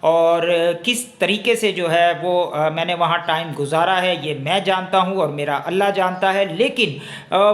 اور کس طریقے سے جو ہے وہ میں نے وہاں ٹائم گزارا ہے یہ میں جانتا ہوں اور میرا اللہ جانتا ہے، لیکن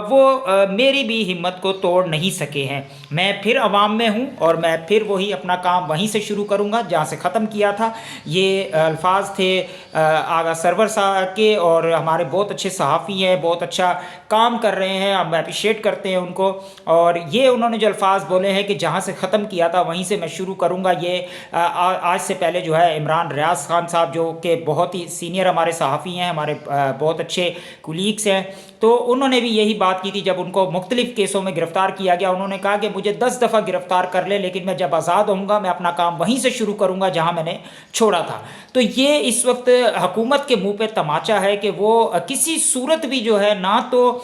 وہ میری بھی ہمت کو توڑ نہیں سکے ہیں۔ میں پھر عوام میں ہوں اور میں پھر وہی اپنا کام وہیں سے شروع کروں گا جہاں سے ختم کیا تھا۔ یہ الفاظ تھے آغا سرور صاحب کے، اور ہمارے بہت اچھے صحافی ہیں، بہت اچھا کام کر رہے ہیں، ہم اپریشیٹ کرتے ہیں ان کو۔ اور یہ انہوں نے جو الفاظ بولے ہیں کہ جہاں سے ختم کیا تھا وہیں سے میں شروع کروں گا، یہ آج سے پہلے جو ہے عمران ریاض خان صاحب جو کہ بہت ہی سینئر ہمارے صحافی ہیں، ہمارے بہت اچھے کولیگس ہیں، تو انہوں نے بھی یہی بات کی تھی جب ان کو مختلف کیسوں میں گرفتار کیا گیا۔ انہوں نے کہا کہ مجھے 10 دفعہ گرفتار کر لے، لیکن میں جب آزاد ہوں گا میں اپنا کام وہیں سے شروع کروں گا جہاں میں نے چھوڑا تھا۔ تو یہ اس وقت حکومت کے منہ پہ تماچا ہے کہ وہ کسی صورت بھی جو ہے، نہ تو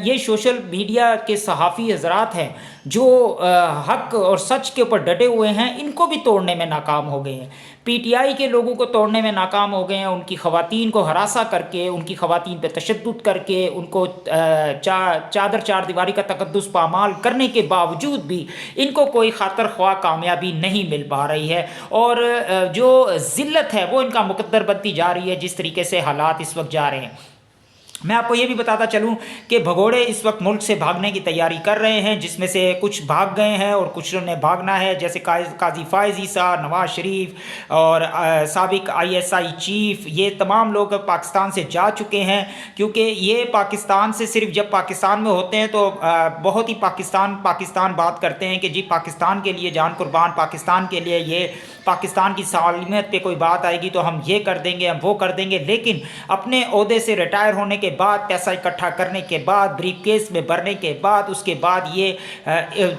یہ سوشل میڈیا کے صحافی حضرات ہیں جو حق اور سچ کے اوپر ڈٹے ہوئے ہیں، ان کو بھی توڑنے میں ناکام ہو گئے ہیں۔ پی ٹی آئی کے لوگوں کو توڑنے میں ناکام ہو گئے ہیں، ان کی خواتین کو ہراساں کر کے، ان کی خواتین پہ تشدد کر کے، ان کو چادر چار دیواری کا تقدس پامال کرنے کے باوجود بھی ان کو کوئی خاطر خواہ کامیابی نہیں مل پا رہی ہے، اور جو ذلت ہے وہ ان کا مقدر بنتی جا رہی ہے جس طریقے سے حالات اس وقت جا رہے ہیں۔ میں آپ کو یہ بھی بتاتا چلوں کہ بھگوڑے اس وقت ملک سے بھاگنے کی تیاری کر رہے ہیں، جس میں سے کچھ بھاگ گئے ہیں اور کچھ نے بھاگنا ہے، جیسے قاضی فائز عیسیٰ، نواز شریف اور سابق ISI چیف، یہ تمام لوگ پاکستان سے جا چکے ہیں، کیونکہ یہ پاکستان سے صرف جب پاکستان میں ہوتے ہیں تو بہت ہی پاکستان بات کرتے ہیں کہ جی پاکستان کے لیے جان قربان، پاکستان کے لیے، یہ پاکستان کی سالمیت پہ کوئی بات آئے گی تو ہم یہ کر دیں گے، ہم وہ کر دیں گے، لیکن اپنے عہدے سے ریٹائر ہونے کے بعد، پیسہ اکٹھا کرنے کے بعد، بریف کیس میں بھرنے کے بعد، اس کے بعد یہ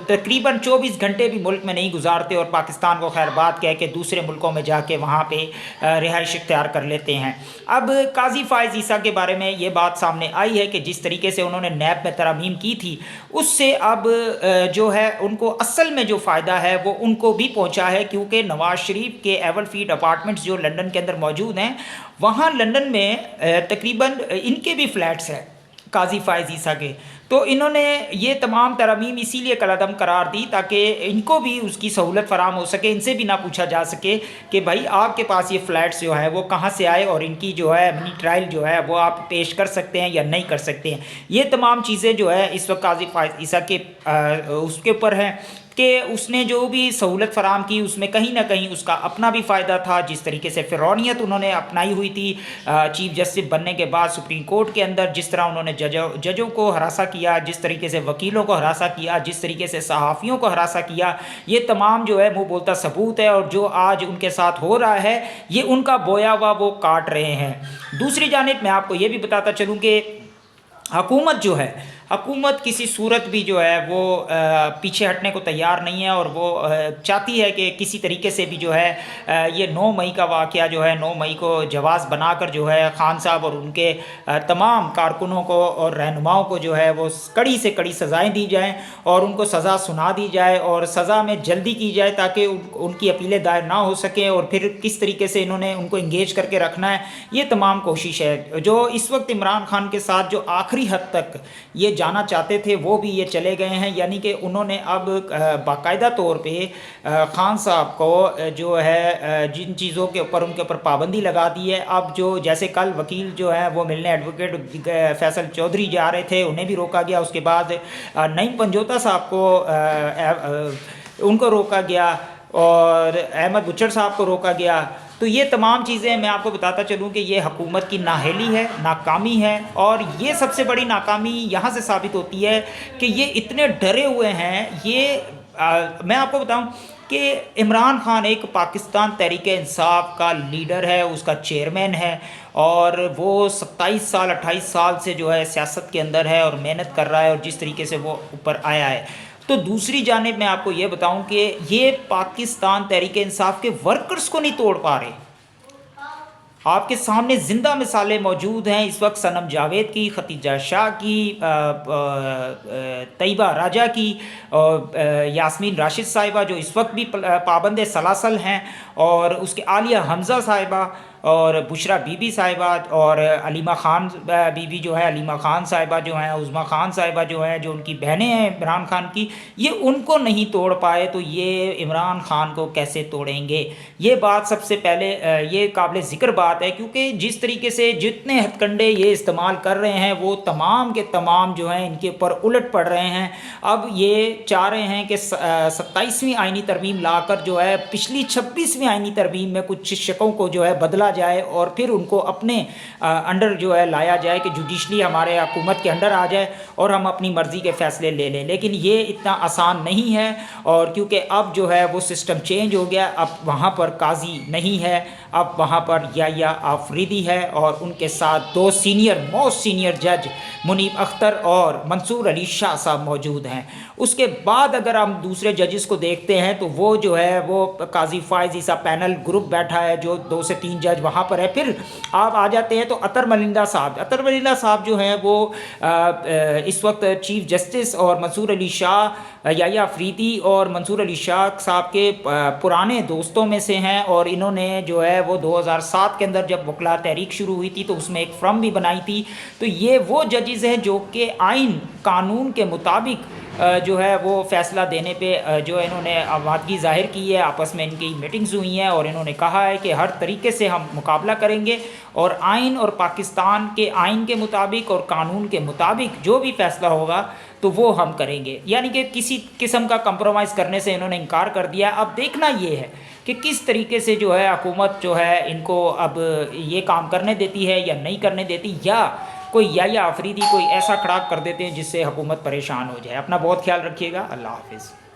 تقریباً 24 گھنٹے بھی ملک میں نہیں گزارتے اور پاکستان کو خیر بات کہہ کے دوسرے ملکوں میں جا کے وہاں پہ رہائش اختیار کر لیتے ہیں۔ اب قاضی فائز عیسیٰ کے بارے میں یہ بات سامنے آئی ہے کہ جس طریقے سے انہوں نے نیب میں ترامیم کی تھی، اس سے اب جو ہے ان کو اصل میں جو فائدہ ہے وہ ان کو بھی پہنچا ہے، کیونکہ نواز شریف کے ایول فیلڈ اپارٹمنٹس جو لندن کے اندر موجود ہیں، وہاں لندن میں تقریباً ان کے بھی فلیٹس ہیں قاضی فائز عیسیٰ کے، تو انہوں نے یہ تمام ترامیم اسی لیے کالعدم قرار دی تاکہ ان کو بھی اس کی سہولت فراہم ہو سکے، ان سے بھی نہ پوچھا جا سکے کہ بھائی آپ کے پاس یہ فلیٹس جو ہے وہ کہاں سے آئے اور ان کی جو ہے منی ٹرائل جو ہے وہ آپ پیش کر سکتے ہیں یا نہیں کر سکتے ہیں۔ یہ تمام چیزیں جو ہے اس وقت قاضی فائز عیسیٰ کے اس کے اوپر ہیں کہ اس نے جو بھی سہولت فراہم کی اس میں کہیں نہ کہیں اس کا اپنا بھی فائدہ تھا۔ جس طریقے سے فرعونیت انہوں نے اپنائی ہوئی تھی چیف جسٹس بننے کے بعد سپریم کورٹ کے اندر، جس طرح انہوں نے ججوں کو ہراساں کیا، جس طریقے سے وکیلوں کو ہراساں کیا، جس طریقے سے صحافیوں کو ہراساں کیا، یہ تمام جو ہے منہ بولتا ثبوت ہے، اور جو آج ان کے ساتھ ہو رہا ہے یہ ان کا بویا ہوا وہ کاٹ رہے ہیں۔ دوسری جانب میں آپ کو یہ بھی بتاتا چلوں کہ حکومت جو ہے، حکومت کسی صورت بھی جو ہے وہ پیچھے ہٹنے کو تیار نہیں ہے، اور وہ چاہتی ہے کہ کسی طریقے سے بھی جو ہے یہ 9 مئی کا واقعہ جو ہے 9 مئی کو جواز بنا کر جو ہے خان صاحب اور ان کے تمام کارکنوں کو اور رہنماؤں کو جو ہے وہ کڑی سے کڑی سزائیں دی جائیں اور ان کو سزا سنا دی جائے اور سزا میں جلدی کی جائے تاکہ ان کی اپیلیں دائر نہ ہو سکیں، اور پھر کس طریقے سے انہوں نے ان کو انگیج کر کے رکھنا ہے، یہ تمام کوشش ہے۔ جو اس وقت عمران خان کے ساتھ جو آخری حد تک یہ جانا چاہتے تھے وہ بھی یہ چلے گئے ہیں، یعنی کہ انہوں نے اب باقاعدہ طور پہ خان صاحب کو جو ہے جن چیزوں کے اوپر ان کے اوپر پابندی لگا دی ہے۔ اب جو جیسے کل وکیل جو ہیں وہ ملنے ایڈوکیٹ فیصل چودھری جا رہے تھے، انہیں بھی روکا گیا، اس کے بعد نعیم پنجوتا صاحب کو ان کو روکا گیا اور احمد بچڑ صاحب کو روکا گیا۔ تو یہ تمام چیزیں میں آپ کو بتاتا چلوں کہ یہ حکومت کی نااہلی ہے، ناکامی ہے، اور یہ سب سے بڑی ناکامی یہاں سے ثابت ہوتی ہے کہ یہ اتنے ڈرے ہوئے ہیں۔ یہ میں آپ کو بتاؤں کہ عمران خان ایک پاکستان تحریک انصاف کا لیڈر ہے، اس کا چیئرمین ہے، اور وہ 28 سال سے جو ہے سیاست کے اندر ہے اور محنت کر رہا ہے، اور جس طریقے سے وہ اوپر آیا ہے۔ تو دوسری جانب میں آپ کو یہ بتاؤں کہ یہ پاکستان تحریک انصاف کے ورکرز کو نہیں توڑ پا رہے۔ آپ کے سامنے زندہ مثالیں موجود ہیں اس وقت، صنم جاوید کی، ختیجہ شاہ کی، طیبہ راجہ کی، اور یاسمین راشد صاحبہ جو اس وقت بھی پابند سلاسل ہیں، اور اس کے عالیہ حمزہ صاحبہ، اور بشرا بی بی صاحبہ اور علیمہ خان بی بی جو ہے، علیمہ خان صاحبہ جو ہیں، عظمیٰ خان صاحبہ جو ہیں، جو ان کی بہنیں ہیں عمران خان کی، یہ ان کو نہیں توڑ پائے تو یہ عمران خان کو کیسے توڑیں گے؟ یہ بات سب سے پہلے یہ قابل ذکر بات ہے، کیونکہ جس طریقے سے جتنے ہتھ کنڈے یہ استعمال کر رہے ہیں وہ تمام کے تمام جو ہیں ان کے اوپر الٹ پڑ رہے ہیں۔ اب یہ چاہ رہے ہیں کہ 27ویں آئینی ترمیم لا کر جو ہے پچھلی 26ویں آئینی ترمیم میں کچھ شقوں کو جو ہے بدلا جائے اور پھر ان کو اپنے انڈر جو ہے لایا جائے، کہ جوڈیشلی ہمارے حکومت کے انڈر آ جائے اور ہم اپنی مرضی کے فیصلے لے لیں۔ لیکن یہ اتنا آسان نہیں ہے، اور کیونکہ اب جو ہے وہ سسٹم چینج ہو گیا، اب وہاں پر قاضی نہیں ہے، اب وہاں پر یحییٰ آفریدی ہے، اور ان کے ساتھ دو موسٹ سینئر جج منیب اختر اور منصور علی شاہ صاحب موجود ہیں۔ اس کے بعد اگر ہم دوسرے ججز کو دیکھتے ہیں تو وہ جو ہے وہ قاضی فائز عیسیٰ پینل گروپ بیٹھا ہے جو 2 سے 3 جج وہاں پر ہے۔ پھر آپ آ جاتے ہیں تو عطر ملندہ صاحب جو ہیں وہ اس وقت چیف جسٹس اور منصور علی شاہ، یحییٰ آفریدی اور منصور علی شاہ صاحب کے پرانے دوستوں میں سے ہیں، اور انہوں نے جو ہے وہ 2007 کے اندر جب وکلا تحریک شروع ہوئی تھی تو اس میں ایک فرم بھی بنائی تھی۔ تو یہ وہ ججز ہیں جو کہ آئین قانون کے مطابق جو ہے وہ فیصلہ دینے پہ جو انہوں نے آمادگی ظاہر کی ہے۔ آپس میں ان کی میٹنگز ہوئی ہیں اور انہوں نے کہا ہے کہ ہر طریقے سے ہم مقابلہ کریں گے، اور آئین اور پاکستان کے آئین کے مطابق اور قانون کے مطابق جو بھی فیصلہ ہوگا تو وہ ہم کریں گے، یعنی کہ کسی قسم کا کمپرومائز کرنے سے انہوں نے انکار کر دیا۔ اب دیکھنا یہ ہے کہ کس طریقے سے جو ہے حکومت جو ہے ان کو اب یہ کام کرنے دیتی ہے یا نہیں کرنے دیتی، یا کوئی یحییٰ آفریدی کوئی ایسا کھڑا کر دیتے ہیں جس سے حکومت پریشان ہو جائے۔ اپنا بہت خیال رکھیے گا، اللہ حافظ۔